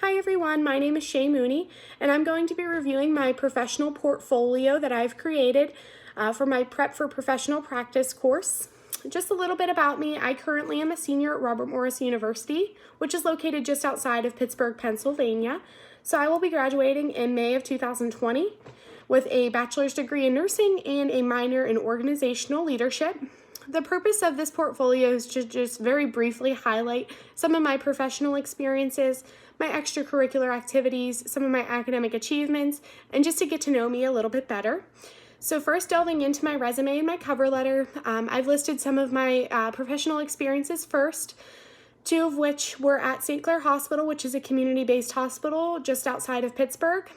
Hi everyone, my name is Shae Mooney, and I'm going to be reviewing my professional portfolio that I've created for my Prep for Professional Practice course. Just a little bit about me. I currently am a senior at Robert Morris University, which is located just outside of Pittsburgh, Pennsylvania. So I will be graduating in May of 2020 with a bachelor's degree in nursing and a minor in organizational leadership. The purpose of this portfolio is to just very briefly highlight some of my professional experiences, my extracurricular activities, some of my academic achievements, and just to get to know me a little bit better. So first, delving into my resume and my cover letter, I've listed some of my professional experiences first, two of which were at St. Clair Hospital, which is a community-based hospital just outside of Pittsburgh.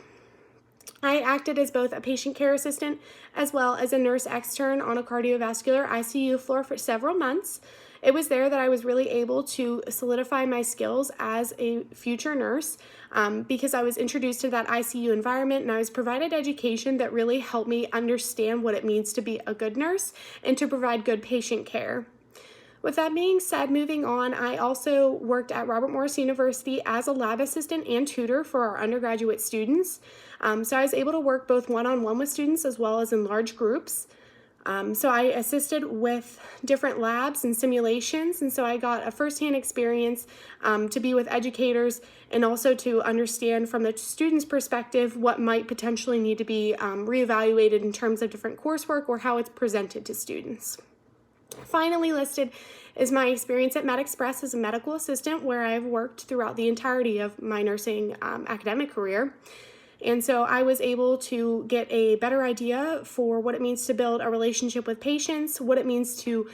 I acted as both a patient care assistant as well as a nurse extern on a cardiovascular ICU floor for several months. It was there that I was really able to solidify my skills as a future nurse because I was introduced to that ICU environment and I was provided education that really helped me understand what it means to be a good nurse and to provide good patient care. With that being said, moving on, I also worked at Robert Morris University as a lab assistant and tutor for our undergraduate students. So I was able to work both one-on-one with students as well as in large groups. So I assisted with different labs and simulations, and so I got a firsthand experience to be with educators and also to understand from the student's perspective what might potentially need to be reevaluated in terms of different coursework or how it's presented to students. Finally listed is my experience at MedExpress as a medical assistant, where I've worked throughout the entirety of my nursing academic career. And so I was able to get a better idea for what it means to build a relationship with patients, what it means to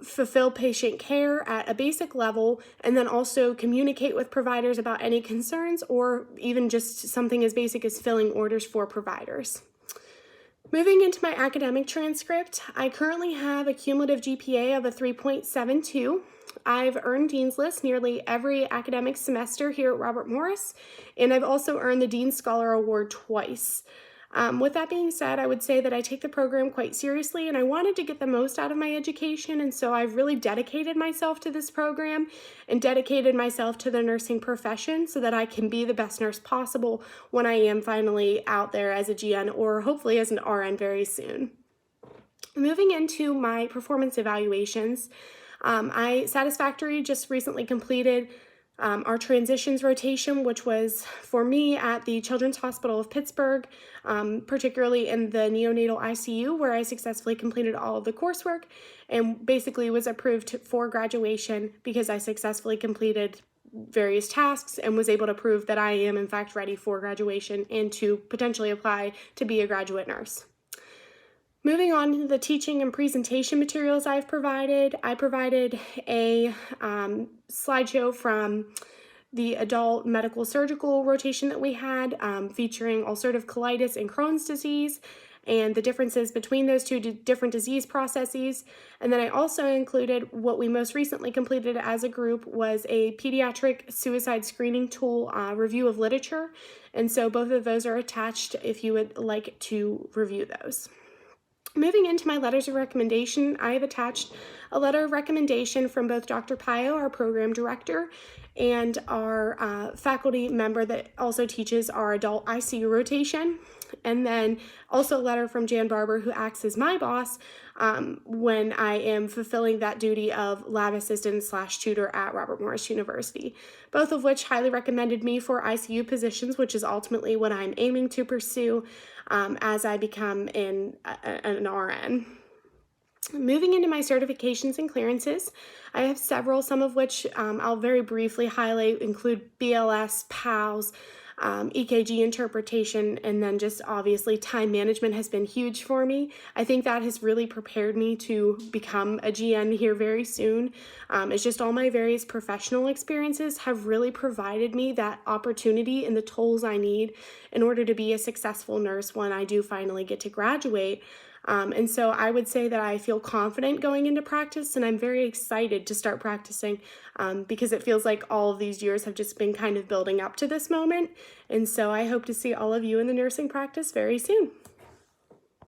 fulfill patient care at a basic level, and then also communicate with providers about any concerns or even just something as basic as filling orders for providers. Moving into my academic transcript, I currently have a cumulative GPA of a 3.72. I've earned Dean's List nearly every academic semester here at Robert Morris, and I've also earned the Dean Scholar Award twice. With that being said, I would say that I take the program quite seriously and I wanted to get the most out of my education, and so I've really dedicated myself to this program and dedicated myself to the nursing profession so that I can be the best nurse possible when I am finally out there as a GN or hopefully as an RN very soon. Moving into my performance evaluations, I satisfactorily just recently completed our transitions rotation, which was for me at the Children's Hospital of Pittsburgh, particularly in the neonatal ICU, where I successfully completed all of the coursework and basically was approved for graduation because I successfully completed various tasks and was able to prove that I am in fact ready for graduation and to potentially apply to be a graduate nurse. Moving on to the teaching and presentation materials I provided a slideshow from the adult medical surgical rotation that we had, featuring ulcerative colitis and Crohn's disease and the differences between those two different disease processes. And then I also included what we most recently completed as a group was a pediatric suicide screening tool review of literature. And so both of those are attached if you would like to review those. Moving into my letters of recommendation, I have attached a letter of recommendation from both Dr. Pio, our program director, and our faculty member that also teaches our adult ICU rotation, and then also a letter from Jan Barber, who acts as my boss when I am fulfilling that duty of lab assistant / tutor at Robert Morris University, both of which highly recommended me for ICU positions, which is ultimately what I'm aiming to pursue as I become an RN. Moving into my certifications and clearances, I have several, some of which I'll very briefly highlight, include BLS, PALS, EKG interpretation, and then just obviously time management has been huge for me. I think that has really prepared me to become a GN here very soon. It's just all my various professional experiences have really provided me that opportunity and the tools I need in order to be a successful nurse when I do finally get to graduate. And so I would say that I feel confident going into practice, and I'm very excited to start practicing because it feels like all of these years have just been kind of building up to this moment. And so I hope to see all of you in the nursing practice very soon.